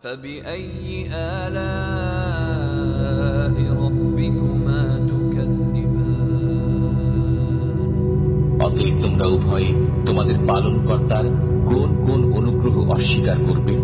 فبأي آلاء ربكما تكذبان অতএব তোমরা উভয়ে তোমাদের পালনকর্তার কোন কোন অনুগ্রহ অস্বীকার করবে?